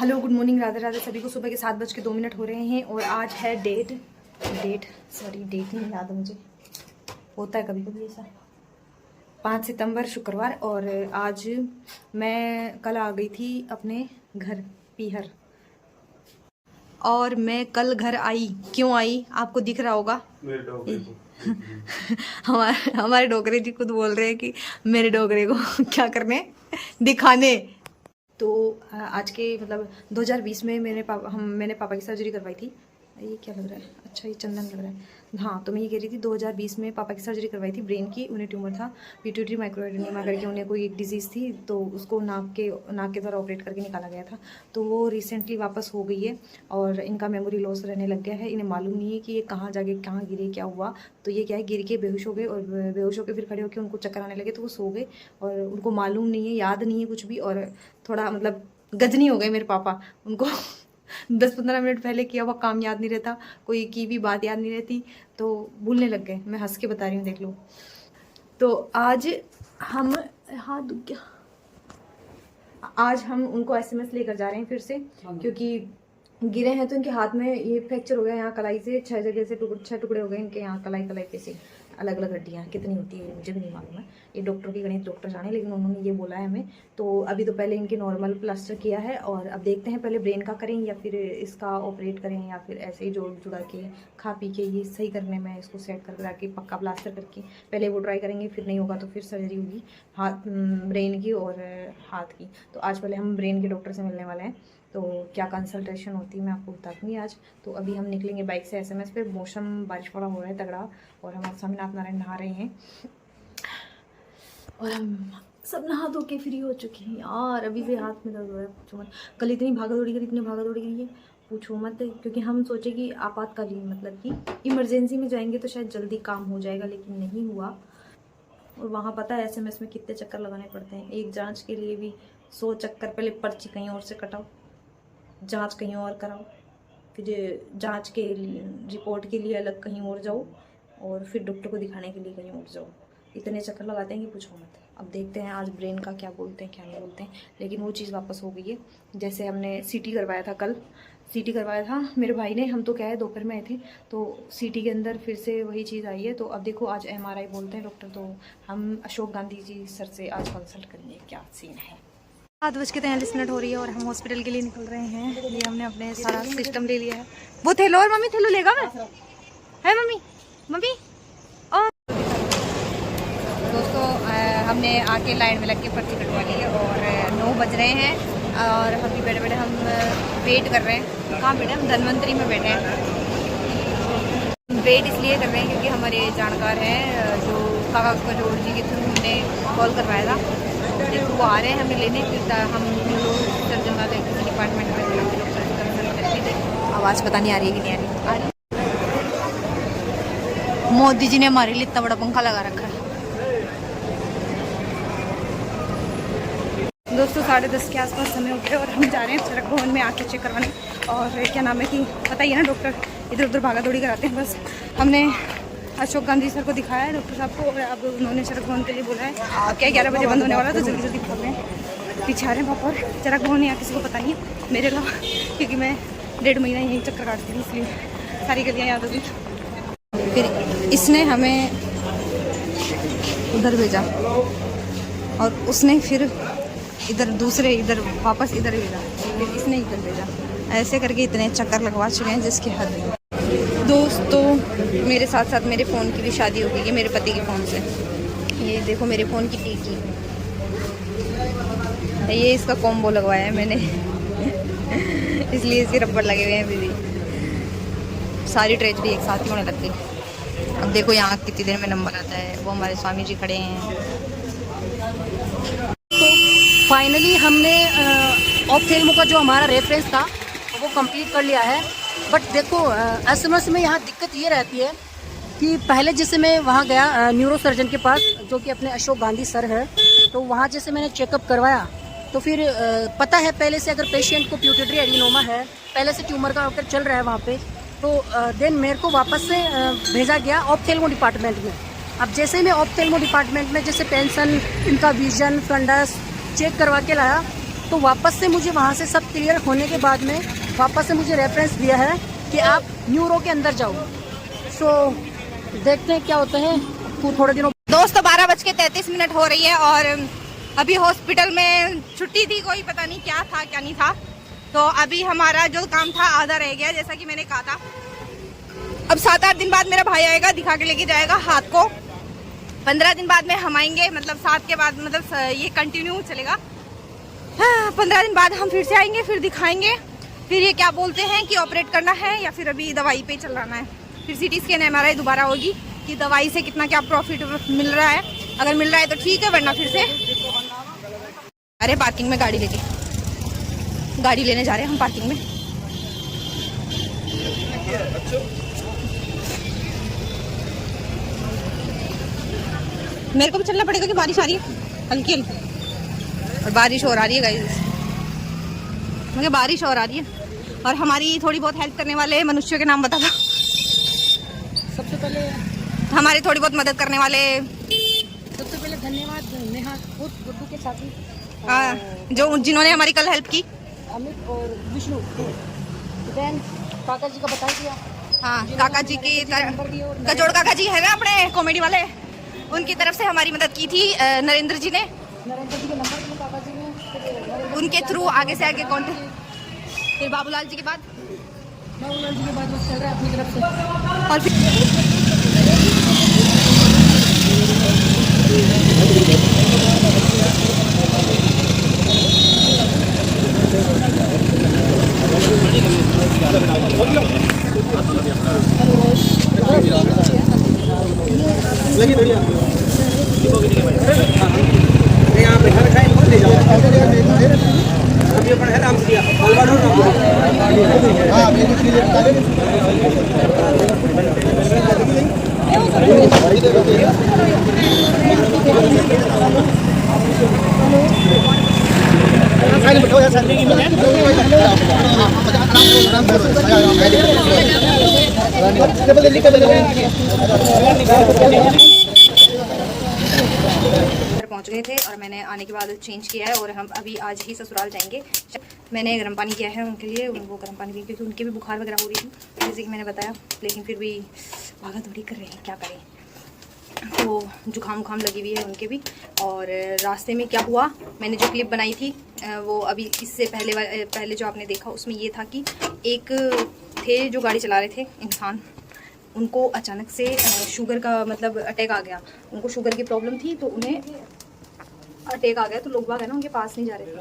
Hello good morning, Radhe Radhe सभी को। सुबह के 7:02 हो रहे हैं और आज है डेट नहीं याद है मुझे, होता है कभी कभी ऐसा। 5 सितंबर शुक्रवार। और आज मैं कल आ गई थी अपने घर पीहर, और मैं कल घर आई। क्यों आई आपको दिख रहा होगा। हमारे डोगरे जी खुद बोल रहे हैं कि मेरे डोगरे को क्या करने, दिखाने। तो आज के मतलब 2020 में मैंने पापा की सर्जरी करवाई थी। ये क्या लग रहा है, अच्छा ये चंदन लग रहा है। हाँ, तो मैं ये कह रही थी 2020 में पापा की सर्जरी करवाई थी ब्रेन की। उन्हें ट्यूमर था, पिट्यूटरी माइक्रोएडेनिमा करके, उन्हें कोई एक डिजीज़ थी, तो उसको नाक के द्वारा ऑपरेट करके निकाला गया था। तो वो रिसेंटली वापस हो गई है और इनका मेमोरी लॉस रहने लग गया है। इन्हें मालूम नहीं है कि ये कहाँ जाके कहाँ गिरे, क्या हुआ। तो ये क्या है, गिर के बेहोश हो गए और बेहोश होकर फिर खड़े होकर उनको चक्कर आने लगे, तो वो सो गए और उनको मालूम नहीं है, याद नहीं है कुछ भी। और थोड़ा मतलब गजनी हो गए मेरे पापा। उनको 10-15 मिनट पहले किया हुआ काम याद नहीं रहता, कोई की भी बात याद नहीं रहती, तो भूलने लग गए। मैं हंस के बता रही हूँ, देख लो। तो आज हम आज हम उनको एसएमएस लेकर जा रहे हैं फिर से, क्योंकि गिरे हैं तो इनके हाथ में ये फ्रैक्चर हो गया। यहाँ कलाई से 6 जगह से 6 टुकड़े हो गए इनके। यहाँ कलाई पे से अलग अलग हड्डियाँ कितनी होती है मुझे भी नहीं मालूम है, ये डॉक्टर की गणित डॉक्टर जाने, लेकिन उन्होंने ये बोला है हमें। तो अभी तो पहले इनके नॉर्मल प्लास्टर किया है और अब देखते हैं पहले ब्रेन का करें या फिर इसका ऑपरेट करें, या फिर ऐसे ही जोड़ जुड़ा के खा पी के ये सही करने में इसको सेट कर के पक्का प्लास्टर करके पहले वो ट्राई करेंगे। फिर नहीं होगा तो फिर सर्जरी होगी हाथ, ब्रेन की और हाथ की। तो आज पहले हम ब्रेन के डॉक्टर से मिलने वाले हैं, तो क्या कंसल्टेशन होती है मैं आपको बताऊंगी आज। तो अभी हम निकलेंगे बाइक से एसएमएस पे। मौसम बारिश वाला हो रहा है तगड़ा, और हम स्वामीनाथ नारायण नहा रहे हैं और हम सब नहा धो के फ्री हो चुके हैं। यार अभी से हाथ में दर्द हो रहा है, पूछो मत। कल इतनी भागा दौड़ी करी है, पूछो मत। क्योंकि हम सोचे कि आपातकालीन मतलब कि इमरजेंसी में जाएंगे तो शायद जल्दी काम हो जाएगा, लेकिन नहीं हुआ। और वहाँ पता है एसएमएस में कितने चक्कर लगाने पड़ते हैं। एक जाँच के लिए भी 100 चक्कर, पहले पर्ची कहीं और से कटाओ, जांच कहीं और कराओ, फिर जांच के लिए रिपोर्ट के लिए अलग कहीं और जाओ, और फिर डॉक्टर को दिखाने के लिए कहीं और जाओ। इतने चक्कर लगाते हैं कि पूछो मत। अब देखते हैं आज ब्रेन का क्या बोलते हैं क्या नहीं बोलते हैं, लेकिन वो चीज़ वापस हो गई है। जैसे हमने सीटी करवाया था, कल सीटी करवाया था मेरे भाई ने, हम तो क्या है दोपहर में आए थे, तो सीटी के अंदर फिर से वही चीज़ आई है। तो अब देखो आज एमआरआई बोलते हैं डॉक्टर, तो हम अशोक गांधी जी सर से आज कंसल्ट करेंगे क्या सीन है। 7:43 हो रही है और हम हॉस्पिटल के लिए निकल रहे हैं। ये हमने अपने सारा सिस्टम ले लिया है। वो थैलो, और मम्मी थैलो लेगा मैं है मम्मी। और दोस्तों हमने आके लाइन में लग के पर्ची कटवा ली है और 9 बज रहे हैं और अभी बैठे हम वेट कर रहे हैं। कहाँ बैठे हम? धनवंतरी में बैठे हैं। वेट इसलिए कर रहे हैं क्योंकि हमारे जानकार हैं जो काका कजोड़ जी के थ्रू हमने कॉल करवाया था, देखो वो आ रहे हैं हमें लेने। फिर हम लोग सर्जन वाले डिपार्टमेंट में आवाज़ पता नहीं आ रही है कि नहीं आ रही। मोदी जी ने हमारे लिए इतना बड़ा पंखा लगा रखा है। दोस्तों 10:30 के आसपास समय उठे और हम जा रहे हैं चरक भवन में आके चेक करवाने। और क्या नाम है कि पता ही है ना, डॉक्टर इधर उधर भागा दौड़ी कराते हैं। बस हमने अशोक गांधी सर को दिखाया है डॉक्टर साहब को, और अब उन्होंने चरक भवन के लिए बोला है। क्या 11 बजे बंद होने वाला, तो जल्दी खोल रहे हैं। पीछे आ रहे हैं पापा, और चरक भवन यहाँ किसी को पता नहीं है मेरे अलावा, क्योंकि मैं 1.5 महीना यहीं चक्कर काटती थी, इसलिए सारी गलियाँ याद होगी। फिर इसने हमें उधर भेजा और उसने फिर इधर वापस इधर भेजा, फिर इसने इधर भेजा। ऐसे करके इतने चक्कर लगवा चुके हैं जिसकी हद नहीं। दोस्तों मेरे साथ साथ मेरे फ़ोन की भी शादी हो गई है, मेरे पति के फ़ोन से। ये देखो मेरे फ़ोन की टीकी, ये इसका कॉम्बो लगवाया है मैंने इसलिए इसके रबड़ लगे हुए हैं। दीदी सारी ट्रेजडी एक साथ ही होने लग गई। अब देखो यहाँ कितनी देर में नंबर आता है। वो हमारे स्वामी जी खड़े हैं। तो फाइनली हमने ऑप्थेल्मो का जो हमारा रेफरेंस था वो कंप्लीट कर लिया है। बट देखो एसएमएस में यहाँ दिक्कत ये रहती है कि पहले जैसे मैं वहाँ गया न्यूरो सर्जन के पास, जो कि अपने अशोक गांधी सर है, तो वहाँ जैसे मैंने चेकअप करवाया, तो फिर पता है पहले से अगर पेशेंट को पिट्यूटरी एडिनोमा है, पहले से ट्यूमर का अगर चल रहा है वहाँ पे, तो देन मेरे को वापस से भेजा गया ऑप्थेल्मो डिपार्टमेंट में। अब जैसे मैं ऑप्थेल्मो डिपार्टमेंट में जैसे टेंशन, इनका विजन, फंडस चेक करवा के लाया, तो वापस से मुझे वहाँ से सब क्लियर होने के बाद में वापस से मुझे रेफरेंस दिया है कि आप न्यूरो के अंदर जाओ। सो देखते हैं क्या होता है थोड़े दिनों। दोस्तों 12:33 हो रही है और अभी हॉस्पिटल में छुट्टी थी, कोई पता नहीं क्या था क्या नहीं था। तो अभी हमारा जो काम था आधा रह गया, जैसा कि मैंने कहा था। अब 7-8 दिन बाद मेरा भाई आएगा, दिखा के लेके जाएगा हाथ को। 15 दिन बाद में हम आएंगे, मतलब 7 के बाद, मतलब ये कंटिन्यू चलेगा। 15 दिन बाद हम फिर से आएंगे, फिर दिखाएंगे, फिर ये क्या बोलते हैं कि ऑपरेट करना है या फिर अभी दवाई पे चलाना है। फिर CT स्कैन MRI दोबारा होगी कि दवाई से कितना क्या प्रॉफिट मिल रहा है। अगर मिल रहा है तो ठीक है, वरना फिर से अरे पार्किंग में गाड़ी लेने जा रहे हैं हम पार्किंग में। मेरे को भी चलना पड़ेगा कि बारिश आ रही है हल्की हल्की, और बारिश और आ रही है गाइस, मुझे बारिश और आ रही है। और हमारी थोड़ी बहुत हेल्प करने वाले मनुष्यों के नाम बता दो। सबसे पहले हमारी थोड़ी बहुत मदद करने वाले, सबसे पहले धन्यवाद नेहा गुड्डू के साथी, जो जिन्होंने हमारी कल हेल्प की, अमित और विष्णु। देन काका जी का बता दिया। हाँ, काका जी की गजोड़ काका जी है ना अपने कॉमेडी वाले, उनकी तरफ से हमारी मदद की थी नरेंद्र जी ने। नरेंद्र जी के नंबर दिए काका जी ने, उनके थ्रू आगे से आगे कॉन्टेक्ट। फिर बाबूलाल जी के बाद बाबूलाल जी के बाद बस चल रहा है अपनी तरफ से। और फिर पहुंच गए थे और मैंने आने के बाद चेंज किया है और हम अभी आज ही ससुराल जाएंगे। मैंने गर्म पानी किया है उनके लिए, उनको गर्म पानी पिए क्योंकि उनके भी बुखार वगैरह हो रही थी, जैसे कि मैंने बताया, लेकिन फिर भी भागा दौड़ी कर रहे हैं, क्या करें। तो जुकाम लगी हुई है उनके भी। और रास्ते में क्या हुआ, मैंने जो क्लिप बनाई थी वो अभी इससे पहले जो आपने देखा उसमें ये था कि एक थे जो गाड़ी चला रहे थे इंसान, उनको अचानक से शुगर का मतलब अटैक आ गया। उनको शुगर की प्रॉब्लम थी तो उन्हें अटैक आ गया, तो लोग बाग है ना उनके पास नहीं जा रहे थे।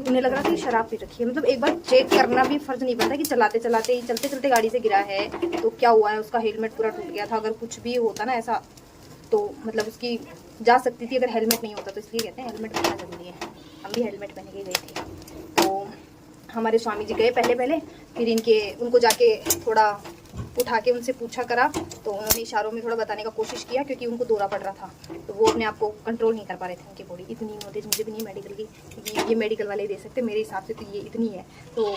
उन्हें लग रहा था कि शराब पी रखी है। मतलब एक बार चेक करना भी फर्ज नहीं पड़ता कि चलते चलते गाड़ी से गिरा है तो क्या हुआ है, उसका हेलमेट पूरा टूट गया था। अगर कुछ भी होता ना ऐसा तो मतलब उसकी जा सकती थी अगर हेलमेट नहीं होता। तो इसलिए कहते हैं हेलमेट पहनना जरूरी है। हम भी हेलमेट पहन के गए थे। तो हमारे स्वामी जी गए पहले, फिर उनको जाके थोड़ा उठा के उनसे पूछा करा, तो उन्होंने इशारों में थोड़ा बताने का कोशिश किया क्योंकि उनको दौरा पड़ रहा था, तो वो अपने आप को कंट्रोल नहीं कर पा रहे थे। उनकी बॉडी इतनी नॉलेज मुझे भी नहीं मेडिकल की, ये मेडिकल वाले दे सकते, मेरे हिसाब से तो ये इतनी है। तो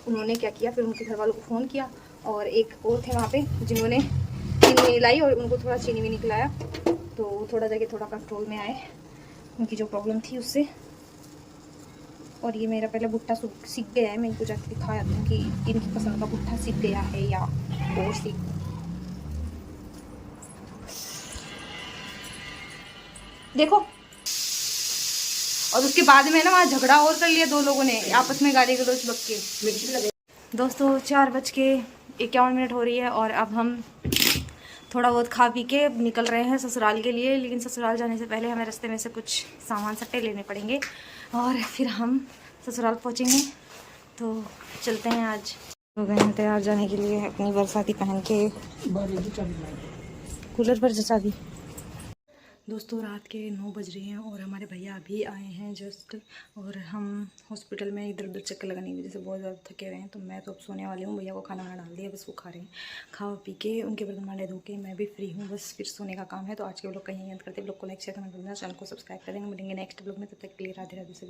उन्होंने क्या किया, फिर उनके घर वालों को फ़ोन किया और एक और थे वहाँ पे जिन्होंने चीनी लाई और उनको थोड़ा चीनी भी खिलाया, तो थोड़ा जाके थोड़ा कंट्रोल में आए उनकी जो प्रॉब्लम थी उससे। और ये मेरा पहले भुट्टा सीख गया है, मैं इनको जाके दिखाया था कि इनकी पसंद का भुट्टा सीख गया है या और सीख। देखो, और उसके बाद में ना वहाँ झगड़ा और कर लिया दो लोगों ने आपस में, गाली गलौज बक के। दोस्तों 4:51 हो रही है और अब हम थोड़ा बहुत खा पी के निकल रहे हैं ससुराल के लिए। लेकिन ससुराल जाने से पहले हमें रास्ते में से कुछ सामान सट्टे लेने पड़ेंगे और फिर हम ससुराल पहुंचेंगे। तो चलते हैं। आज हो गए हैं तैयार जाने के लिए, अपनी बरसाती पहन के। कूलर पर चाबी। दोस्तों रात के 9 बज रहे हैं और हमारे भैया अभी आए हैं जस्ट, और हम हॉस्पिटल में इधर उधर चक्कर लगाने की वजह से बहुत ज़्यादा थके हुए हैं। तो मैं तो अब सोने वाली हूँ, भैया को खाना वाना डाल दिया, बस वो खा रहे हैं। खा पी के उनके बर्तन वाले धो के मैं भी फ्री हूँ, बस फिर सोने का काम है। तो आज के ब्लॉग कहीं अंत करते हैं। ब्लॉग को लाइक शेयर करना, चैनल को सब्सक्राइब करेंगे। मिलेंगे नेक्स्ट ब्लॉग में, तब तक के लिए राधे राधे सभी।